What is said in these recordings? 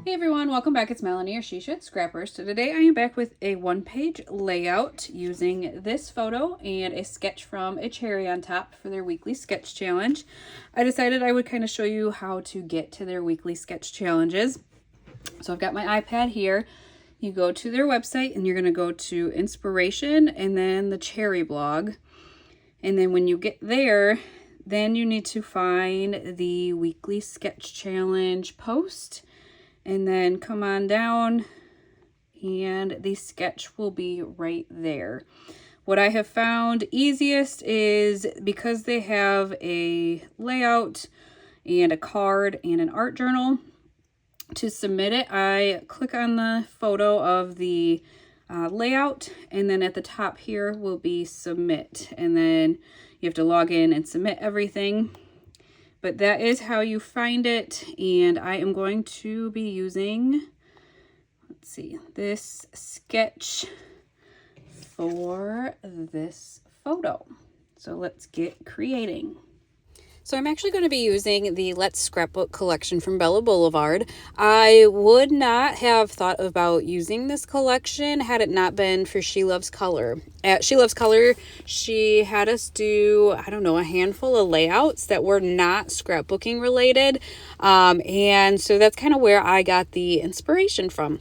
Hey everyone, welcome back. It's Melanie or She Should Scrappers. So today I am back with a one-page layout using this photo and a sketch from a cherry on top for their weekly sketch challenge. I decided I would kind of show you how to get to their weekly sketch challenges. So I've got my iPad here. You go to their website and you're going to go to inspiration and then the cherry blog. And then when you get there, then you need to find the weekly sketch challenge post. And then come on down and the sketch will be right there. What I have found easiest is because they have a layout and a card and an art journal. To submit it, I click on the photo of the layout, and then at the top here will be submit. And then you have to log in and submit everything. But that is how you find it, and I am going to be using, let's see, this sketch for this photo. So let's get creating. So I'm actually going to be using the Let's Scrapbook collection from Bella Blvd. I would not have thought about using this collection had it not been for She Loves Color. At She Loves Color, she had us do, I don't know, a handful of layouts that were not scrapbooking related. And so that's kind of where I got the inspiration from.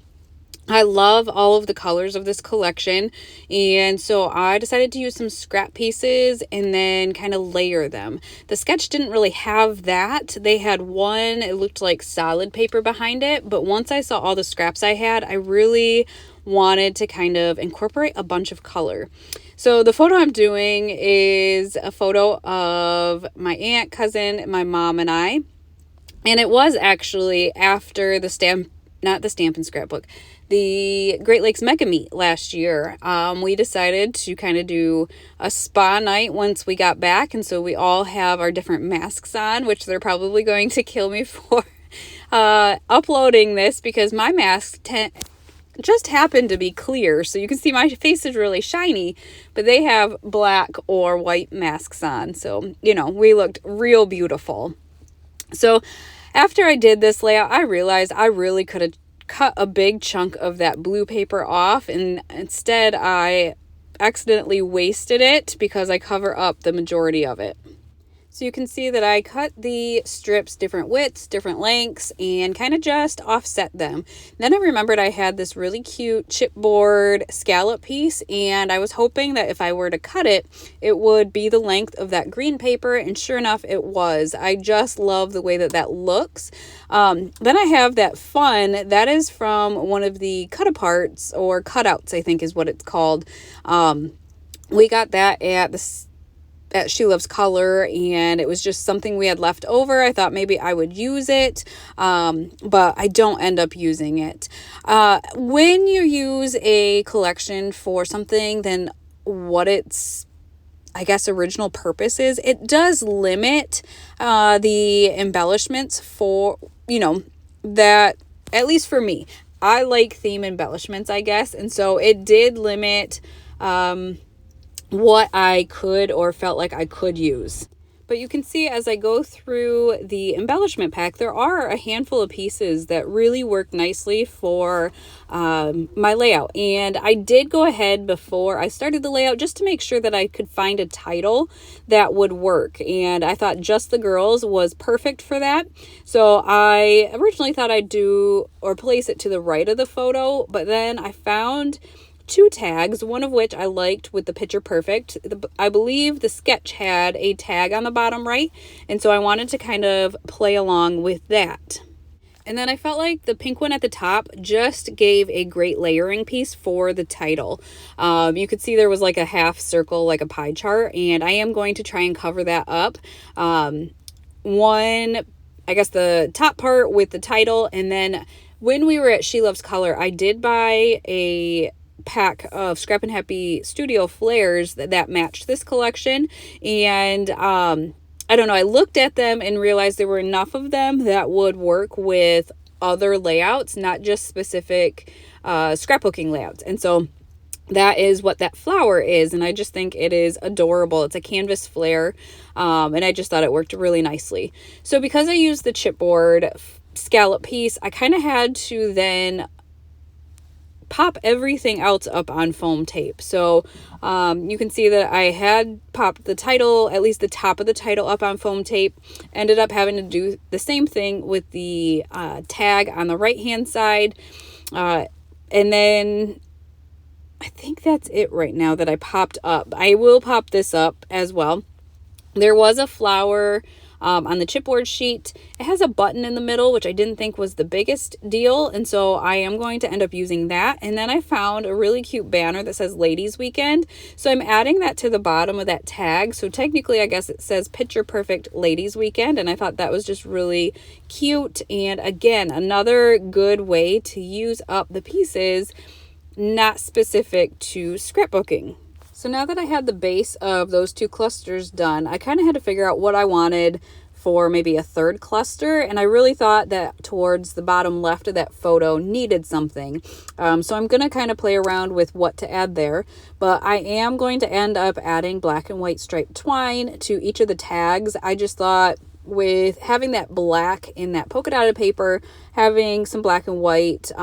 I love all of the colors of this collection, and so I decided to use some scrap pieces and then kind of layer them. The sketch didn't really have that. They had one, it looked like solid paper behind it, but once I saw all the scraps I had, I really wanted to kind of incorporate a bunch of color. So the photo I'm doing is a photo of my aunt, cousin, my mom, and I, and it was actually after the Stampin' Scrapbook, the Great Lakes Mega Meet last year. We decided to kind of do a spa night once we got back, and so we all have our different masks on, which they're probably going to kill me for uploading this because my mask just happened to be clear, so you can see my face is really shiny, but they have black or white masks on, so you know, we looked real beautiful. So after I did this layout, I realized I really could have cut a big chunk of that blue paper off, and instead I accidentally wasted it because I cover up the majority of it. So you can see that I cut the strips different widths, different lengths, and kind of just offset them. Then I remembered I had this really cute chipboard scallop piece, and I was hoping that if I were to cut it, it would be the length of that green paper, and sure enough, it was. I just love the way that that looks. Then I have that fun, that is from one of the cut-aparts, or cutouts, I think is what it's called. We got that at She Loves Color, and it was just something we had left over. I thought maybe I would use it, but I don't end up using it. When you use a collection for something, then what its, I guess, original purpose is, it does limit the embellishments for, you know, that, at least for me, I like theme embellishments, I guess, and so it did limit what I could or felt like I could use. But you can see as I go through the embellishment pack, there are a handful of pieces that really work nicely for my layout. And I did go ahead before I started the layout just to make sure that I could find a title that would work. And I thought Just the Girls was perfect for that. So I originally thought I'd do or place it to the right of the photo, but then I found two tags, one of which I liked with the picture perfect. I believe the sketch had a tag on the bottom right, and so I wanted to kind of play along with that. And then I felt like the pink one at the top just gave a great layering piece for the title. You could see there was like a half circle, like a pie chart, and I am going to try and cover that up. I guess the top part with the title, and then when we were at She Loves Color, I did buy a pack of Scrap and Happy Studio flares that matched this collection, and I don't know, I looked at them and realized there were enough of them that would work with other layouts, not just specific scrapbooking layouts. And so that is what that flower is. And I just think it is adorable. It's a canvas flare. And I just thought it worked really nicely. So because I used the chipboard scallop piece, I kind of had to then pop everything else up on foam tape. So you can see that I had popped the title, at least the top of the title, up on foam tape. Ended up having to do the same thing with the tag on the right hand side. And then I think that's it right now that I popped up. I will pop this up as well. There was a flower on the chipboard sheet. It has a button in the middle, which I didn't think was the biggest deal. And so I am going to end up using that. And then I found a really cute banner that says Ladies Weekend. So I'm adding that to the bottom of that tag. So technically, I guess it says Picture Perfect Ladies Weekend. And I thought that was just really cute. And again, another good way to use up the pieces not specific to scrapbooking. So now that I had the base of those two clusters done, I kind of had to figure out what I wanted for maybe a third cluster. And I really thought that towards the bottom left of that photo needed something. So I'm going to kind of play around with what to add there. But I am going to end up adding black and white striped twine to each of the tags. I just thought with having that black in that polka dotted paper, having some black and white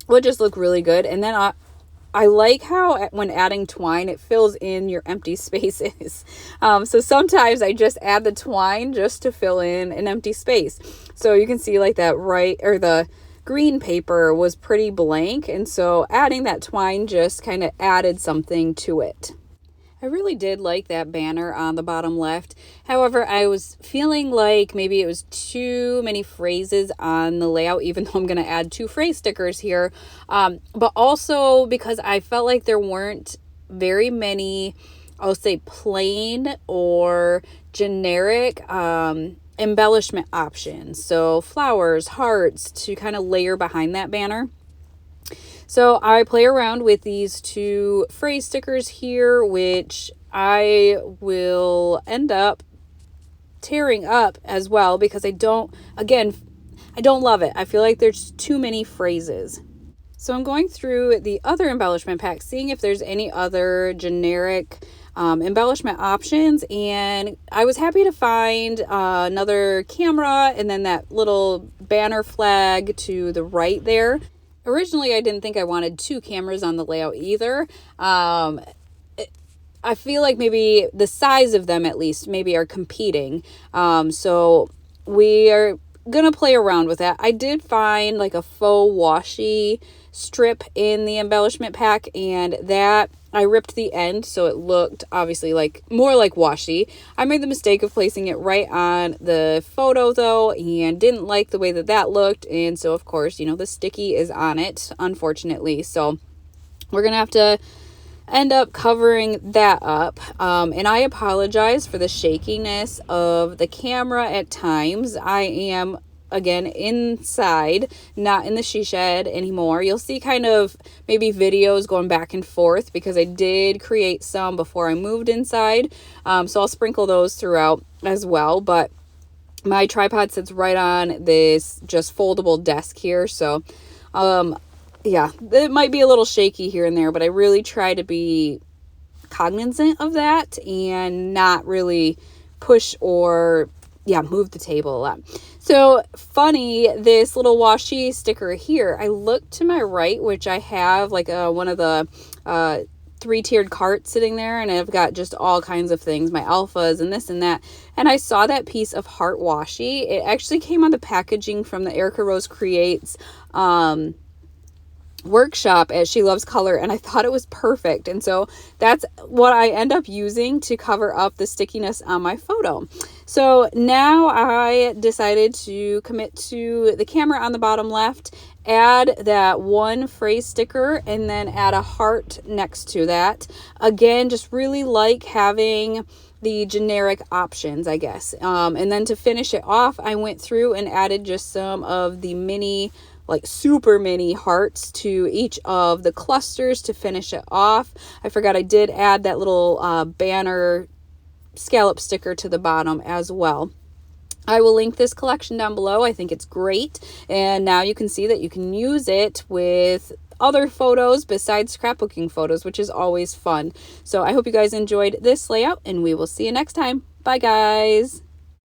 would just look really good. And then I like how when adding twine, it fills in your empty spaces. So sometimes I just add the twine just to fill in an empty space. So you can see like that the green paper was pretty blank. And so adding that twine just kind of added something to it. I really did like that banner on the bottom left. However, I was feeling like maybe it was too many phrases on the layout, even though I'm going to add 2 phrase stickers here. But also because I felt like there weren't very many, I'll say plain or generic embellishment options. So flowers, hearts to kind of layer behind that banner. So I play around with these 2 phrase stickers here, which I will end up tearing up as well because I don't love it. I feel like there's too many phrases. So I'm going through the other embellishment pack, seeing if there's any other generic embellishment options. And I was happy to find another camera and then that little banner flag to the right there. Originally, I didn't think I wanted 2 cameras on the layout either. I feel like maybe the size of them at least maybe are competing. So we are going to play around with that. I did find like a faux washi strip in the embellishment pack, and that I ripped the end so it looked obviously like more like washi. I made the mistake of placing it right on the photo though and didn't like the way that looked, and so of course, the sticky is on it, unfortunately. So we're gonna have to end up covering that up. And I apologize for the shakiness of the camera at times. I am again inside, not in the she shed anymore. You'll see kind of maybe videos going back and forth because I did create some before I moved inside. So I'll sprinkle those throughout as well. But my tripod sits right on this just foldable desk here. So yeah, it might be a little shaky here and there, but I really try to be cognizant of that and not really push or move the table a lot. So funny, this little washi sticker here, I look to my right, which I have like one of the 3-tiered carts sitting there, and I've got just all kinds of things, my alphas and this and that. And I saw that piece of heart washi. It actually came on the packaging from the Erica Rose Creates workshop at She Loves Color, and I thought it was perfect. And so that's what I end up using to cover up the stickiness on my photo. So now I decided to commit to the camera on the bottom left, add that 1 phrase sticker, and then add a heart next to that. Again, just really like having the generic options, I guess. And then to finish it off, I went through and added just some of the mini, like super mini hearts to each of the clusters to finish it off. I forgot I did add that little banner scallop sticker to the bottom as well. I will link this collection down below. I think it's great. And now you can see that you can use it with other photos besides scrapbooking photos, which is always fun. So I hope you guys enjoyed this layout, and we will see you next time. Bye, guys.